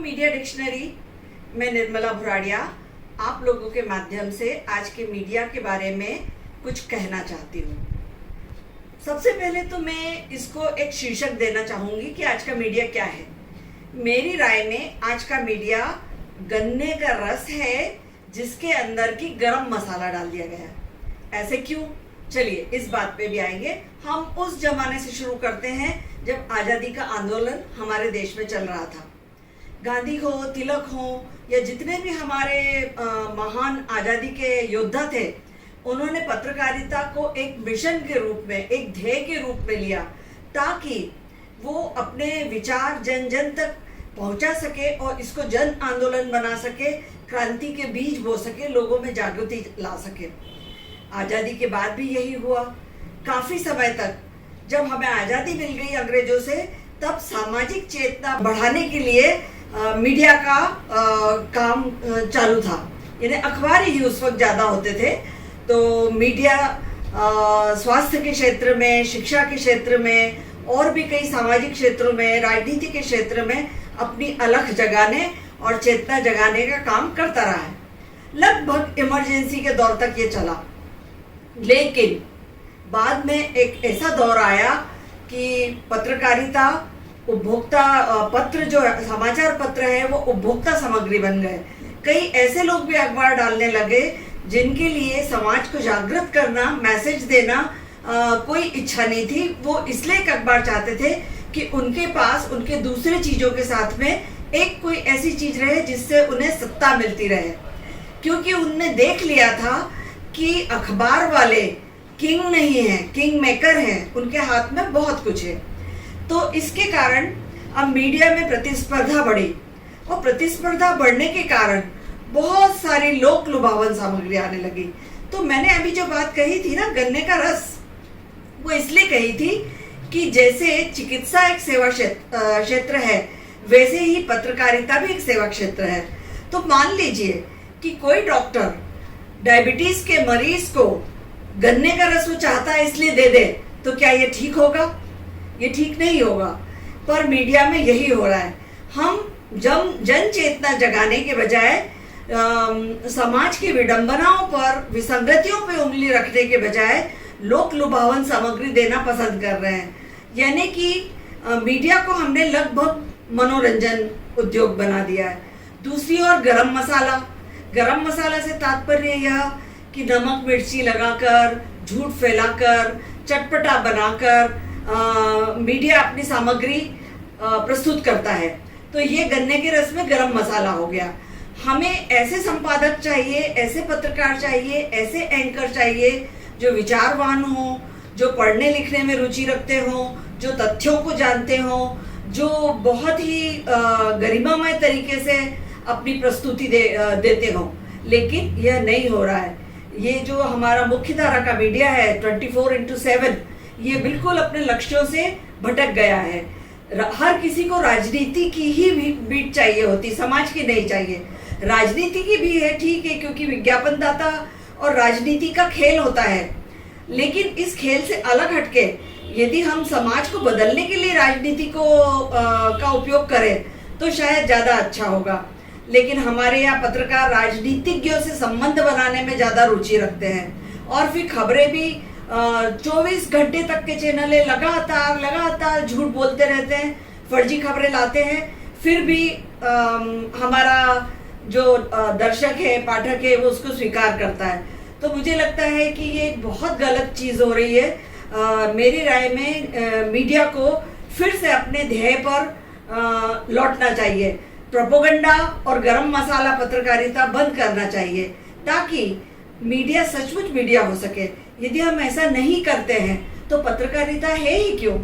Media dictionary में निर्मला भुराड़िया आप लोगों के माध्यम से आज के मीडिया के बारे में कुछ कहना चाहती हूँ। सबसे पहले तो मैं इसको एक शीर्षक देना चाहूँगी कि आज का मीडिया क्या है। मेरी राय में आज का मीडिया गन्ने का रस है जिसके अंदर की गरम मसाला डाल दिया गया है। ऐसे क्यों? चलिए इस बात पे भी आएंगे। हम उस जमाने से शुरू करते हैं जब आज़ादी का आंदोलन हमारे देश में चल रहा था। गांधी हो, तिलक हो या जितने भी हमारे महान आज़ादी के योद्धा थे, उन्होंने पत्रकारिता को एक मिशन के रूप में, एक ध्येय के रूप में लिया ताकि वो अपने विचार जन जन तक पहुंचा सके और इसको जन आंदोलन बना सके, क्रांति के बीज बो सके, लोगों में जागृति ला सके। आज़ादी के बाद भी यही हुआ। काफ़ी समय तक जब हमें आज़ादी मिल गई अंग्रेजों से, तब सामाजिक चेतना बढ़ाने के लिए मीडिया का काम चालू था। यानी अखबार ही उस वक्त ज़्यादा होते थे, तो मीडिया स्वास्थ्य के क्षेत्र में, शिक्षा के क्षेत्र में और भी कई सामाजिक क्षेत्रों में, राजनीति के क्षेत्र में अपनी अलख जगाने और चेतना जगाने का काम करता रहा है। लगभग इमरजेंसी के दौर तक ये चला, लेकिन बाद में एक ऐसा दौर आया कि पत्रकारिता, उपभोक्ता पत्र जो समाचार पत्र है वो उपभोक्ता सामग्री बन गए। कई ऐसे लोग भी अखबार डालने लगे जिनके लिए समाज को जागृत करना, मैसेज देना कोई इच्छा नहीं थी। वो इसलिए एक अखबार चाहते थे कि उनके पास उनके दूसरे चीज़ों के साथ में एक कोई ऐसी चीज़ रहे जिससे उन्हें सत्ता मिलती रहे, क्योंकि उनने देख लिया था कि अखबार वाले किंग नहीं है, किंग मेकर हैं, उनके हाथ में बहुत कुछ है। तो इसके कारण अब मीडिया में प्रतिस्पर्धा बढ़ी और प्रतिस्पर्धा बढ़ने के कारण बहुत सारी लोक लुभावन सामग्री आने लगी। तो मैंने अभी जो बात कही थी ना, गन्ने का रस, वो इसलिए कही थी कि जैसे चिकित्सा एक सेवा क्षेत्र है, वैसे ही पत्रकारिता भी एक सेवा क्षेत्र है। तो मान लीजिए कि कोई डॉक्टर डायबिटीज के मरीज को गन्ने का रस वो चाहता है इसलिए दे दे, तो क्या ये ठीक होगा? ये ठीक नहीं होगा। पर मीडिया में यही हो रहा है। हम जन चेतना जगाने के बजाय समाज की विडंबनाओं पर, विसंगतियों पर उंगली रखने के बजाय लोक लुभावन सामग्री देना पसंद कर रहे हैं। यानी कि मीडिया को हमने लगभग मनोरंजन उद्योग बना दिया है। दूसरी ओर गरम मसाला से तात्पर्य यह कि नमक मिर्ची लगाकर, झूठ फैलाकर, चटपटा बनाकर मीडिया अपनी सामग्री प्रस्तुत करता है। तो ये गन्ने के रस में गरम मसाला हो गया। हमें ऐसे संपादक चाहिए, ऐसे पत्रकार चाहिए, ऐसे एंकर चाहिए जो विचारवान हो, जो पढ़ने लिखने में रुचि रखते हो, जो तथ्यों को जानते हो, जो बहुत ही गरिमामय तरीके से अपनी प्रस्तुति देते हो। लेकिन यह नहीं हो रहा है। ये जो हमारा मुख्य धारा का मीडिया है 24/7, ये बिल्कुल अपने लक्ष्यों से भटक गया है। हर किसी को राजनीति की ही बीट चाहिए होती, समाज की नहीं चाहिए। राजनीति की भी है, ठीक है, क्योंकि विज्ञापनदाता और राजनीति का खेल होता है। लेकिन इस खेल से अलग हटके यदि हम समाज को बदलने के लिए राजनीति का उपयोग करें तो शायद ज़्यादा अच्छा होगा। लेकिन हमारे यहाँ पत्रकार राजनीतिज्ञों से संबंध बनाने में ज़्यादा रुचि रखते हैं और फिर खबरें भी 24 घंटे तक के चैनल लगातार झूठ बोलते रहते हैं, फर्जी खबरें लाते हैं। फिर भी हमारा जो दर्शक है, पाठक है, वो उसको स्वीकार करता है। तो मुझे लगता है कि ये एक बहुत गलत चीज़ हो रही है। मेरी राय में मीडिया को फिर से अपने ध्येय पर लौटना चाहिए। प्रोपोगंडा और गरम मसाला पत्रकारिता बंद करना चाहिए ताकि मीडिया सचमुच मीडिया हो सके। यदि हम ऐसा नहीं करते हैं तो पत्रकारिता है ही क्यों?